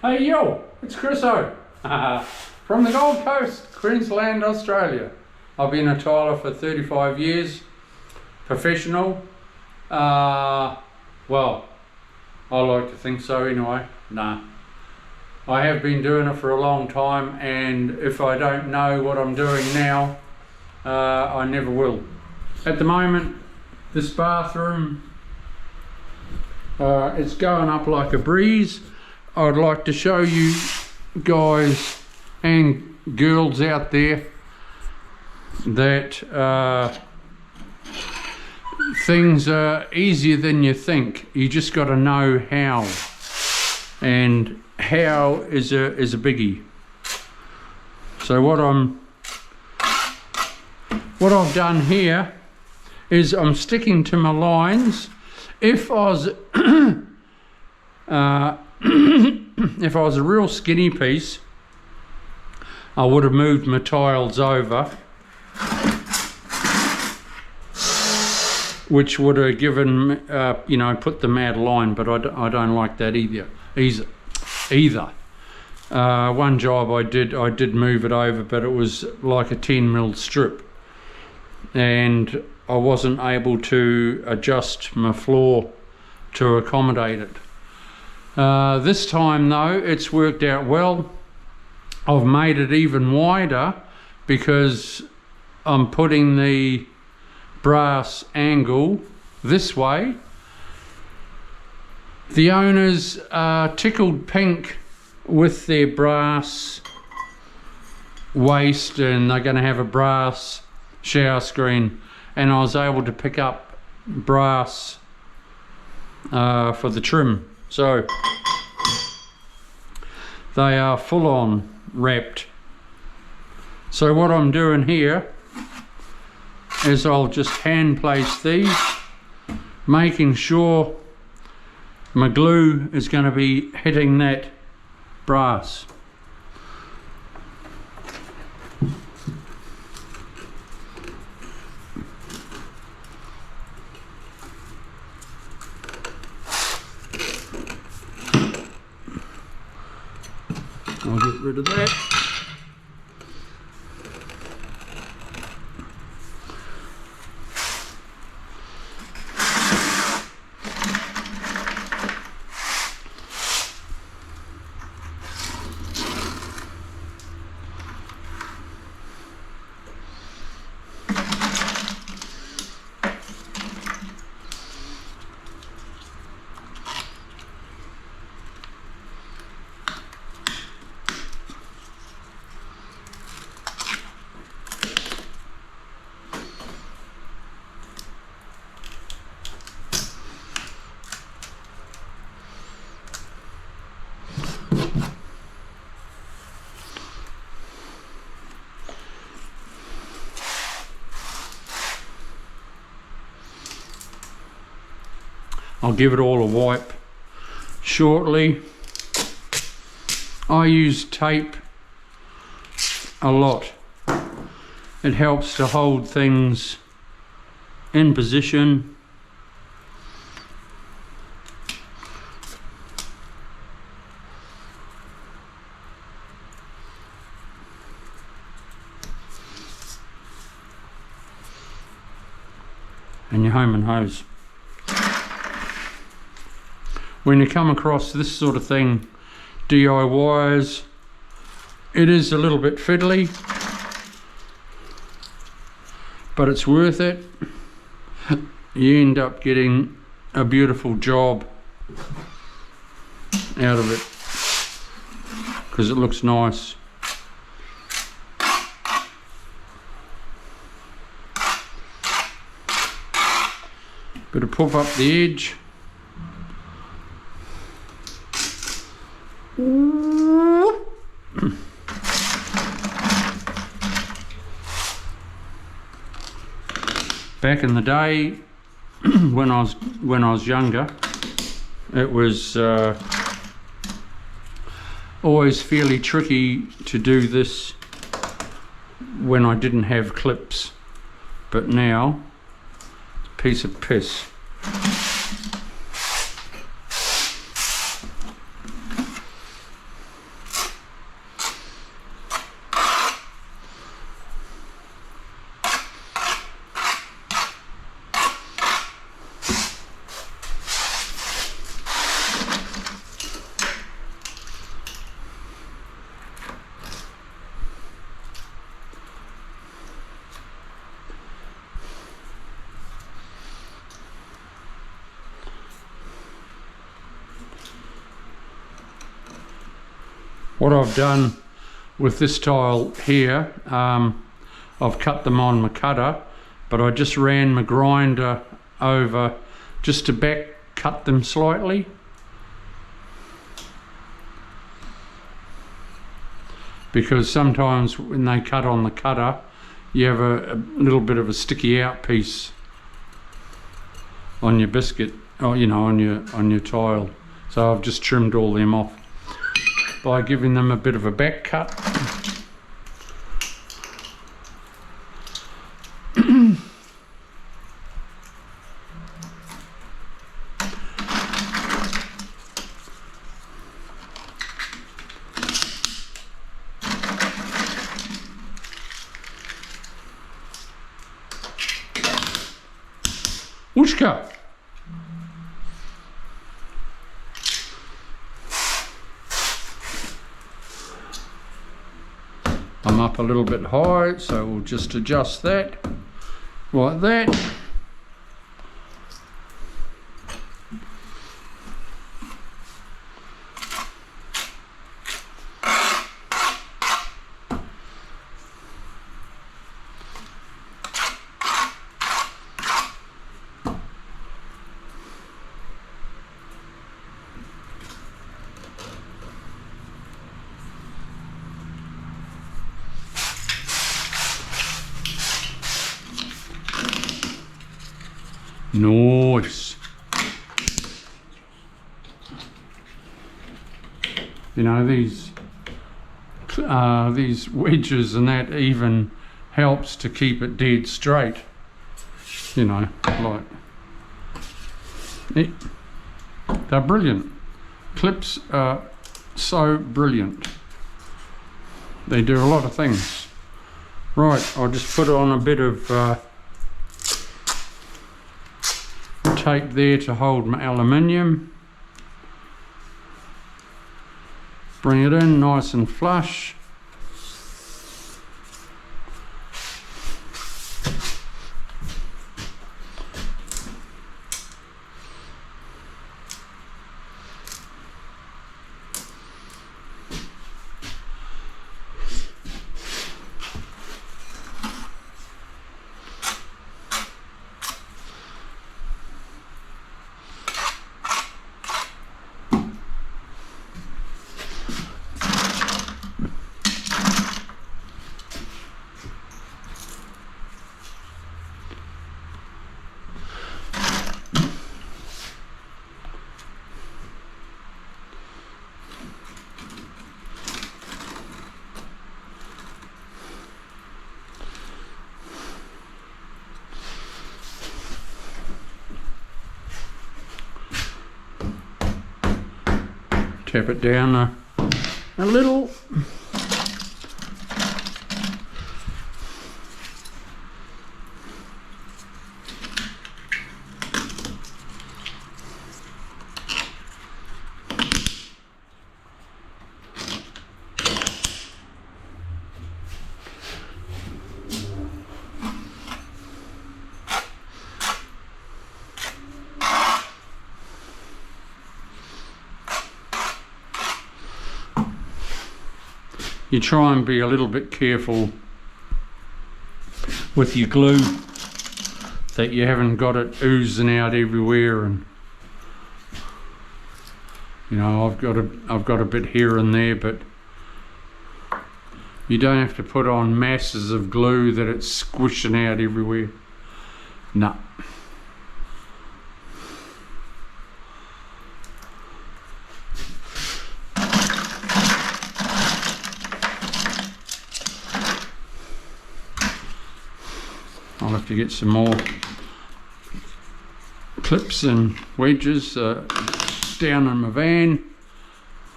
Hey yo, it's Chriso from the Gold Coast, Queensland, Australia. I've been a tiler for 35 years, professional. Well, I like to think so anyway. Nah, I have been doing it for a long time, and if I don't know what I'm doing now, I never will. At the moment, this bathroom, it's going up like a breeze. I'd like to show you guys and girls out there that things are easier than you think. You just got to know how, and how is a biggie. So what I've done here is I'm sticking to my lines. If I was if I was a real skinny piece, I would have moved my tiles over, which would have given, you know, put them out of line, but I don't like that either. One job I did move it over, but it was like a 10mm strip, and I wasn't able to adjust my floor to accommodate it. This time though, it's worked out well. I've made it even wider because I'm putting the brass angle this way. The owners are tickled pink with their brass waste, and they're going to have a brass shower screen, and I was able to pick up brass for the trim. So they are full on wrapped. So what I'm doing here is I'll just hand place these, making sure my glue is going to be hitting that brass. I'll get rid of that. I'll give it all a wipe shortly. I use tape a lot. It helps to hold things in position. And you're home and hose. When you come across this sort of thing, DIYers, it is a little bit fiddly, but it's worth it. You end up getting a beautiful job out of it because it looks nice. Bit of puff up the edge. Back in the day, when I was younger, it was always fairly tricky to do this when I didn't have clips, but now it's a piece of piss. What I've done with this tile here, I've cut them on my cutter, but I just ran my grinder over just to back cut them slightly. Because sometimes when they cut on the cutter, you have a little bit of a sticky out piece on your biscuit, or you know, on your tile. So I've just trimmed all them off by giving them a bit of a back cut. Whooshka! I'm up a little bit high, so we'll just adjust that like that. Nice. You know, these wedges and that even helps to keep it dead straight. You know, like they're brilliant. Clips are so brilliant. They do a lot of things. Right, I'll just put on a bit of tape there to hold my aluminium. Bring it in nice and flush. Tap it down a little. You try and be a little bit careful with your glue that you haven't got it oozing out everywhere, and you know, I've got a bit here and there, but you don't have to put on masses of glue that it's squishing out everywhere. No. I'll have to get some more clips and wedges down in my van,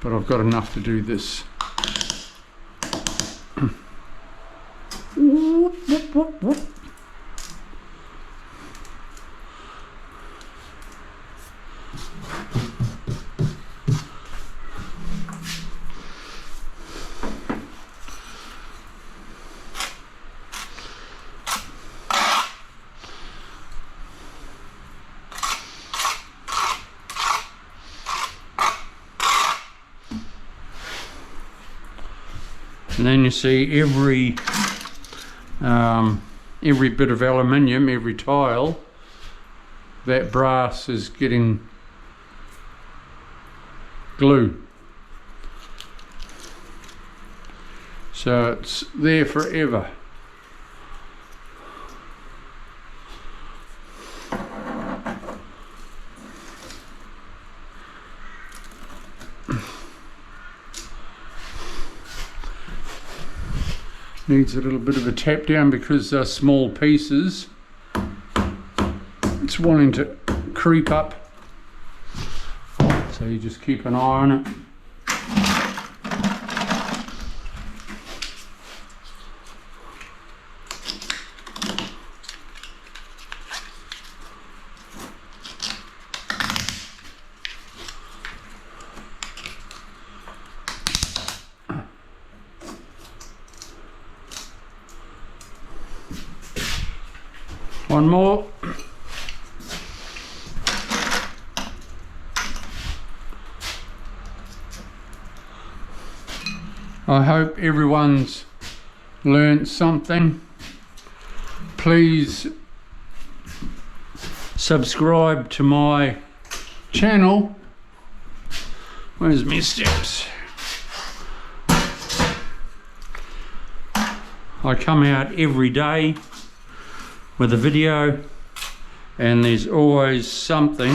but I've got enough to do this. Whoop, whoop, whoop, whoop. And then you see every bit of aluminium, every tile, that brass is getting glue. So it's there forever. Needs a little bit of a tap down because they're small pieces. It's wanting to creep up, so you just keep an eye on it. One more. I hope everyone's learnt something. Please subscribe to my channel. Where's my steps? I come out every day with a video, and there's always something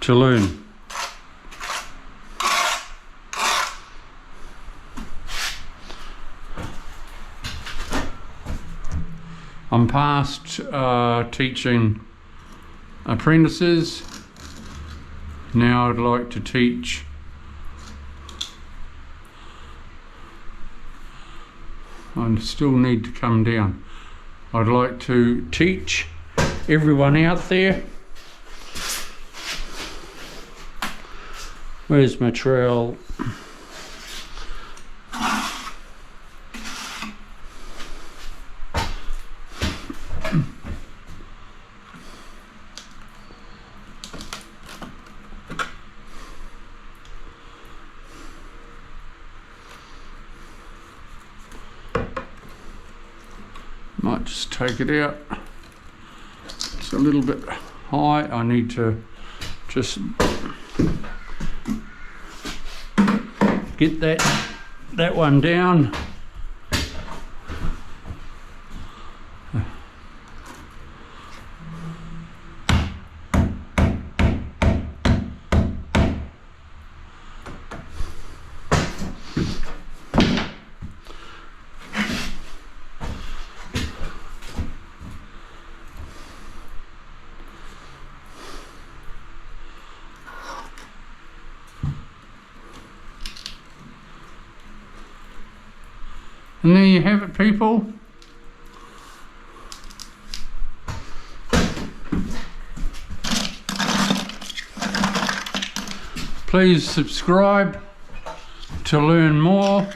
to learn. I'm past teaching apprentices. Now I'd like to teach I still need to come down. I'd like to teach everyone out there. Where's my trowel? Might just take it out. It's a little bit high. I need to just get that one down. And there you have it, people. Please subscribe to learn more.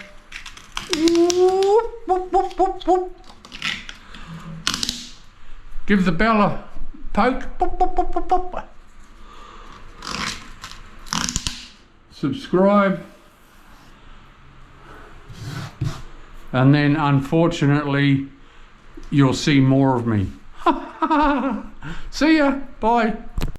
Give the bell a poke. Subscribe. And then, unfortunately, you'll see more of me. See ya. Bye.